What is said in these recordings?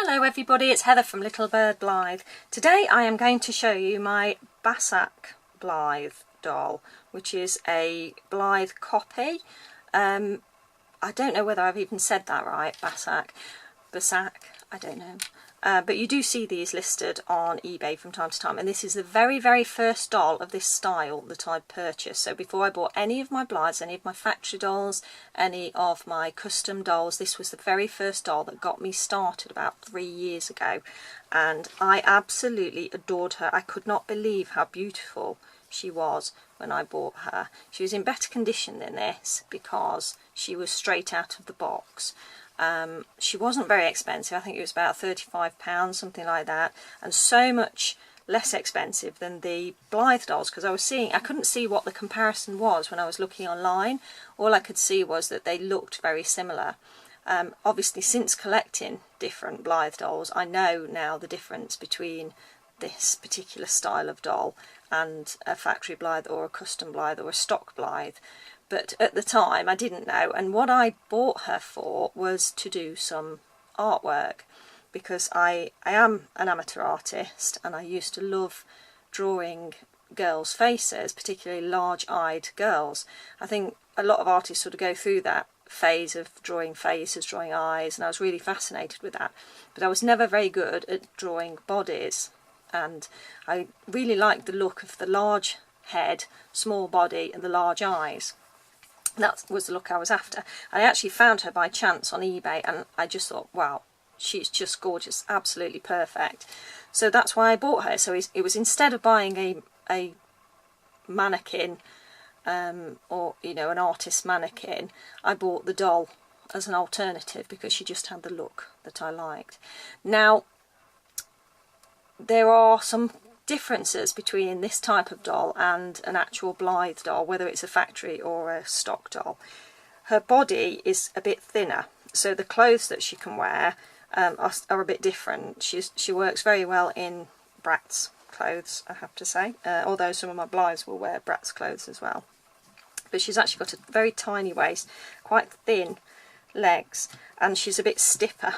Hello everybody, it's Heather from Little Bird Blythe. Today I am going to show you my Basaak Blythe doll, which is a Blythe copy. I don't know whether I've even said that right, Basaak, I don't know. But you do see these listed on eBay from time to time, and this is the very first doll of this style that I purchased. So before I bought any of my Blythes, any of my factory dolls, any of my custom dolls, this was the very first doll that got me started about 3 years ago, and I absolutely adored her. I could not believe how beautiful she was when I bought her. She was in better condition than this because she was straight out of the box. She wasn't very expensive. I think it was about £35, something like that, and so much less expensive than the Blythe dolls, because I couldn't see what the comparison was when I was looking online. All I could see was that they looked very similar. Obviously, since collecting different Blythe dolls, I know now the difference between this particular style of doll and a factory Blythe or a custom Blythe or a stock Blythe. But at the time I didn't know, and what I bought her for was to do some artwork, because I am an amateur artist and I used to love drawing girls' faces, particularly large-eyed girls. I think a lot of artists sort of go through that phase of drawing faces, drawing eyes, and I was really fascinated with that. But I was never very good at drawing bodies, and I really liked the look of the large head, small body and the large eyes. That was the look I was after. I actually found her by chance on eBay, and I just thought, wow, she's just gorgeous, absolutely perfect. So that's why I bought her. So it was, instead of buying a mannequin or, you know, an artist mannequin, I bought the doll as an alternative because she just had the look that I liked. Now, there are some differences between this type of doll and an actual Blythe doll, whether it's a factory or a stock doll. Her body is a bit thinner, so the clothes that she can wear are a bit different. She works very well in Bratz clothes, I have to say, although some of my Blythes will wear Bratz clothes as well. But she's actually got a very tiny waist, quite thin legs, and she's a bit stiffer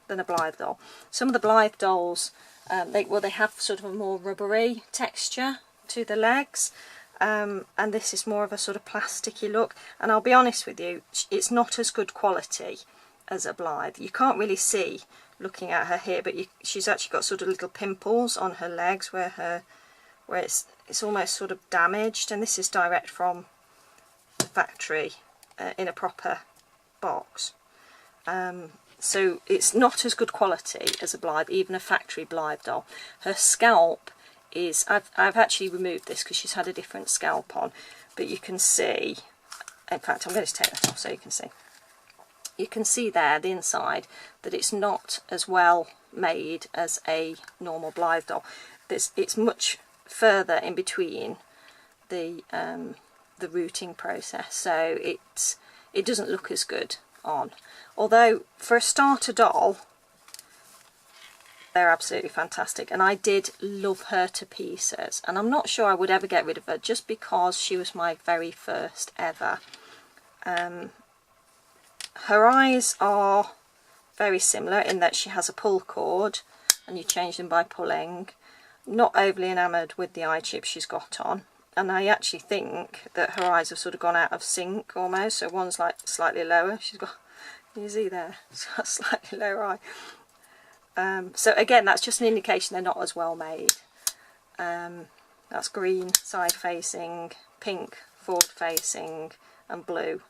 than a Blythe doll. Some of the Blythe dolls, they have sort of a more rubbery texture to the legs, and this is more of a sort of plasticky look. And I'll be honest with you, it's not as good quality as a Blythe. You can't really see looking at her here, but she's actually got sort of little pimples on her legs where it's almost sort of damaged, and this is direct from the factory in a proper box. So it's not as good quality as a Blythe, even a factory Blythe doll. Her scalp is, I've actually removed this because she's had a different scalp on, but you can see, in fact I'm going to take that off so you can see. You can see there, the inside, that it's not as well made as a normal Blythe doll. It's much further in between the rooting process, so it doesn't look as good on. Although for a starter doll, they're absolutely fantastic, and I did love her to pieces, and I'm not sure I would ever get rid of her just because she was my very first ever. Her eyes are very similar in that she has a pull cord and you change them by pulling. Not overly enamoured with the eye chip she's got on, and I actually think that her eyes have sort of gone out of sync almost, so one's like slightly lower. She's got, can you see there, she's got a slightly lower eye. So again, that's just an indication they're not as well made. That's green side facing, pink forward facing, and blue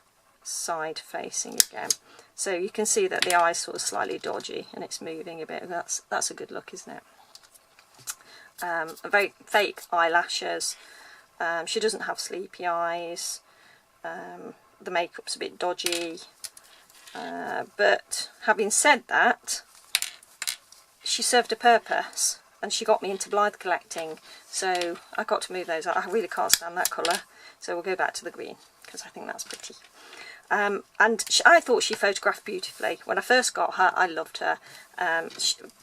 side facing again. So you can see that the eye's sort of slightly dodgy and it's moving a bit. That's a good look, isn't it? Very fake eyelashes. She doesn't have sleepy eyes. The makeup's a bit dodgy. But having said that, she served a purpose and she got me into Blythe collecting, so I got to move those out. I really can't stand that colour, so we'll go back to the green because I think that's pretty. And I thought she photographed beautifully. When I first got her, I loved her.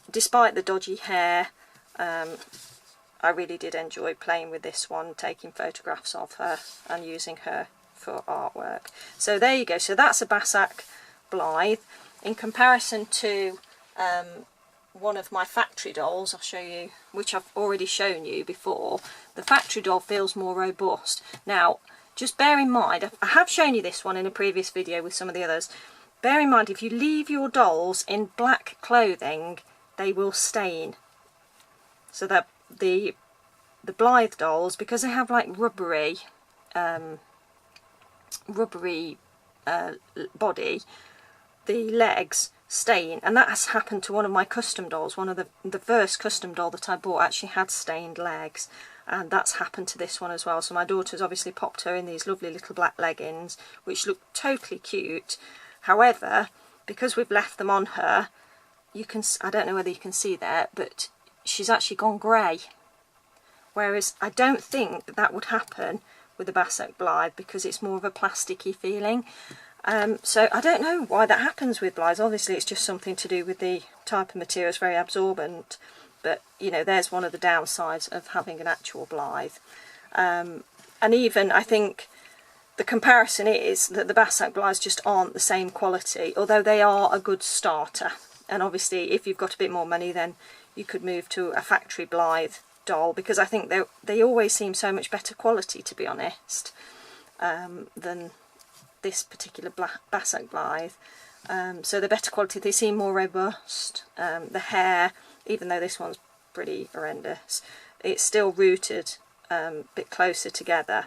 Despite the dodgy hair, I really did enjoy playing with this one, taking photographs of her and using her for artwork. So there you go. So that's a Basaak Blythe. In comparison to one of my factory dolls, I'll show you, which I've already shown you before. The factory doll feels more robust. Now, just bear in mind, I have shown you this one in a previous video with some of the others. Bear in mind, if you leave your dolls in black clothing, they will stain. So that the Blythe dolls, because they have like rubbery body, the legs stain, and that has happened to one of my custom dolls. One of the first custom doll that I bought actually had stained legs, and that's happened to this one as well. So my daughter's obviously popped her in these lovely little black leggings, which look totally cute. However, because we've left them on her, you can, I don't know whether you can see that, but she's actually gone grey. Whereas I don't think that would happen with the Basaak Blythe, because it's more of a plasticky feeling. So I don't know why that happens with Blythes. Obviously it's just something to do with the type of material. It's very absorbent, but you know, there's one of the downsides of having an actual Blythe. And even I think the comparison is that the Basaak Blythes just aren't the same quality, although they are a good starter. And obviously if you've got a bit more money, then you could move to a factory Blythe doll, because I think they always seem so much better quality, to be honest, than this particular Basaak Blythe. So the better quality, they seem more robust. The hair, even though this one's pretty horrendous, it's still rooted a bit closer together,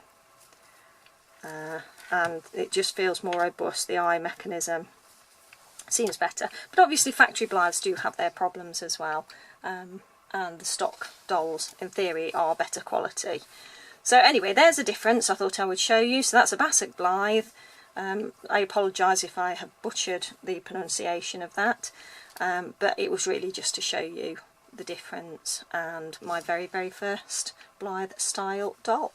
and it just feels more robust. The eye mechanism seems better, but obviously factory Blythes do have their problems as well, and the stock dolls in theory are better quality. So anyway, there's a difference I thought I would show you. So that's a Basaak Blythe. I apologise if I have butchered the pronunciation of that, but it was really just to show you the difference, and my very first Blythe style doll.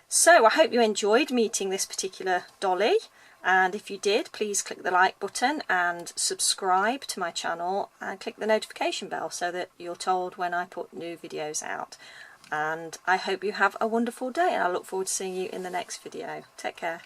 So I hope you enjoyed meeting this particular dolly, and if you did, please click the like button and subscribe to my channel and click the notification bell so that you're told when I put new videos out. And I hope you have a wonderful day, and I look forward to seeing you in the next video. Take care.